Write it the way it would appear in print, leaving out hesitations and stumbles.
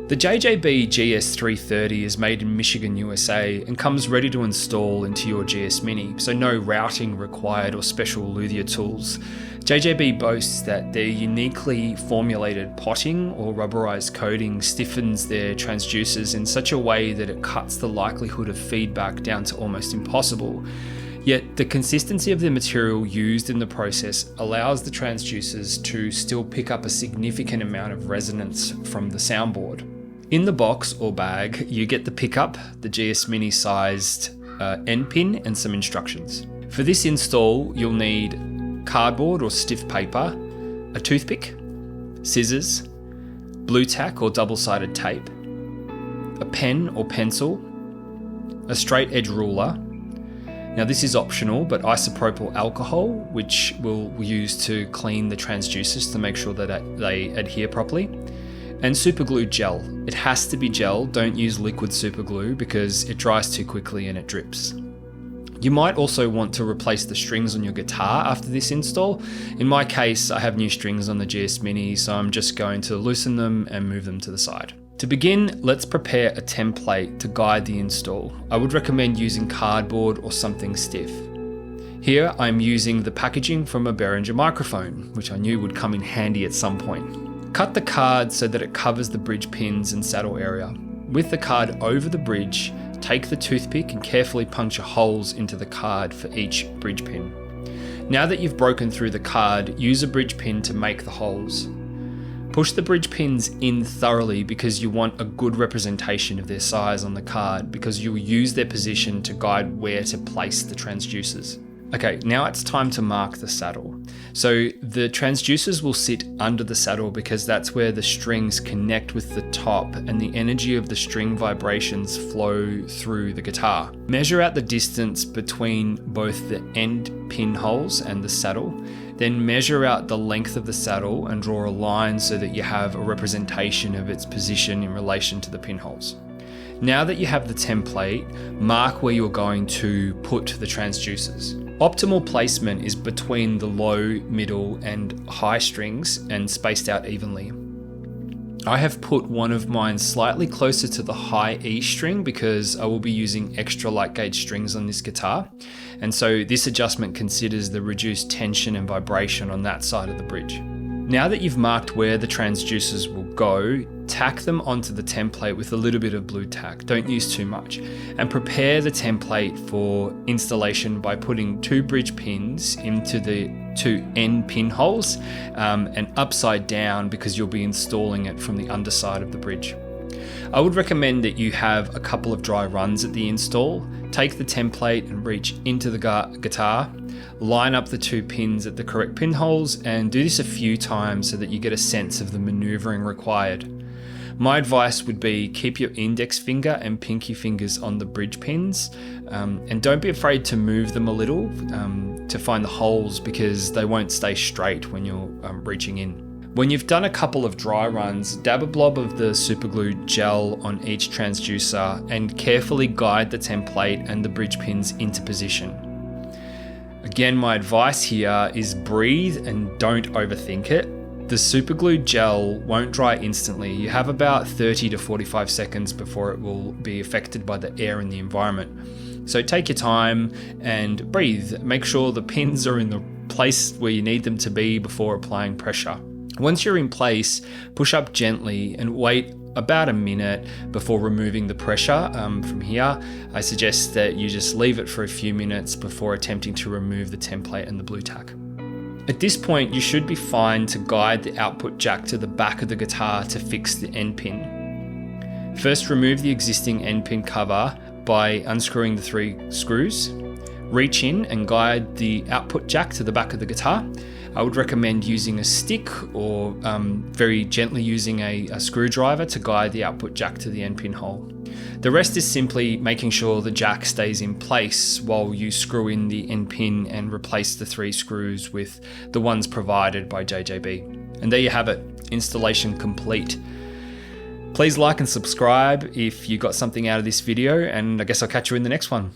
The JJB GS330 is made in Michigan, USA and comes ready to install into your GS Mini, so no routing required or special luthier tools. JJB boasts that their uniquely formulated potting or rubberized coating stiffens their transducers in such a way that it cuts the likelihood of feedback down to almost impossible. Yet the consistency of the material used in the process allows the transducers to still pick up a significant amount of resonance from the soundboard. In the box or bag, you get the pickup, the GS Mini sized end pin and some instructions. For this install, you'll need cardboard or stiff paper, a toothpick, scissors, blue tack or double-sided tape, a pen or pencil, a straight edge ruler. Now this is optional, but isopropyl alcohol, which we'll use to clean the transducers to make sure that they adhere properly, and super glue gel. It has to be gel, don't use liquid super glue because it dries too quickly and it drips. You might also want to replace the strings on your guitar after this install. In my case, I have new strings on the GS Mini, so I'm just going to loosen them and move them to the side. To begin, let's prepare a template to guide the install. I would recommend using cardboard or something stiff. Here I'm using the packaging from a Behringer microphone, which I knew would come in handy at some point. Cut the card so that it covers the bridge pins and saddle area. With the card over the bridge, take the toothpick and carefully puncture holes into the card for each bridge pin. Now that you've broken through the card, use a bridge pin to make the holes. Push the bridge pins in thoroughly because you want a good representation of their size on the card, because you'll use their position to guide where to place the transducers. Okay, now it's time to mark the saddle. So the transducers will sit under the saddle because that's where the strings connect with the top and the energy of the string vibrations flow through the guitar. Measure out the distance between both the end pinholes and the saddle, then measure out the length of the saddle and draw a line so that you have a representation of its position in relation to the pinholes. Now that you have the template, mark where you're going to put the transducers. Optimal placement is between the low, middle, and high strings and spaced out evenly. I have put one of mine slightly closer to the high E string because I will be using extra light gauge strings on this guitar, and so this adjustment considers the reduced tension and vibration on that side of the bridge. Now that you've marked where the transducers will go, tack them onto the template with a little bit of blue tack, don't use too much, and prepare the template for installation by putting 2 bridge pins into the 2 end pinholes and upside down because you'll be installing it from the underside of the bridge. I would recommend that you have a couple of dry runs at the install. Take the template and reach into the guitar, line up the 2 pins at the correct pinholes, and do this a few times so that you get a sense of the maneuvering required. My advice would be keep your index finger and pinky fingers on the bridge pins, and don't be afraid to move them a little to find the holes because they won't stay straight when you're reaching in. When you've done a couple of dry runs, dab a blob of the superglue gel on each transducer and carefully guide the template and the bridge pins into position. Again, my advice here is breathe and don't overthink it. The superglue gel won't dry instantly. You have about 30 to 45 seconds before it will be affected by the air in the environment. So take your time and breathe. Make sure the pins are in the place where you need them to be before applying pressure. Once you're in place, push up gently and wait about a minute before removing the pressure. From here, I suggest that you just leave it for a few minutes before attempting to remove the template and the blue tack. At this point, you should be fine to guide the output jack to the back of the guitar to fix the end pin. First, remove the existing end pin cover by unscrewing the 3 screws. Reach in and guide the output jack to the back of the guitar. I would recommend using a stick or very gently using a screwdriver to guide the output jack to the end pin hole. The rest is simply making sure the jack stays in place while you screw in the end pin and replace the 3 screws with the ones provided by JJB. And there you have it, installation complete. Please like and subscribe if you got something out of this video, and I guess I'll catch you in the next one.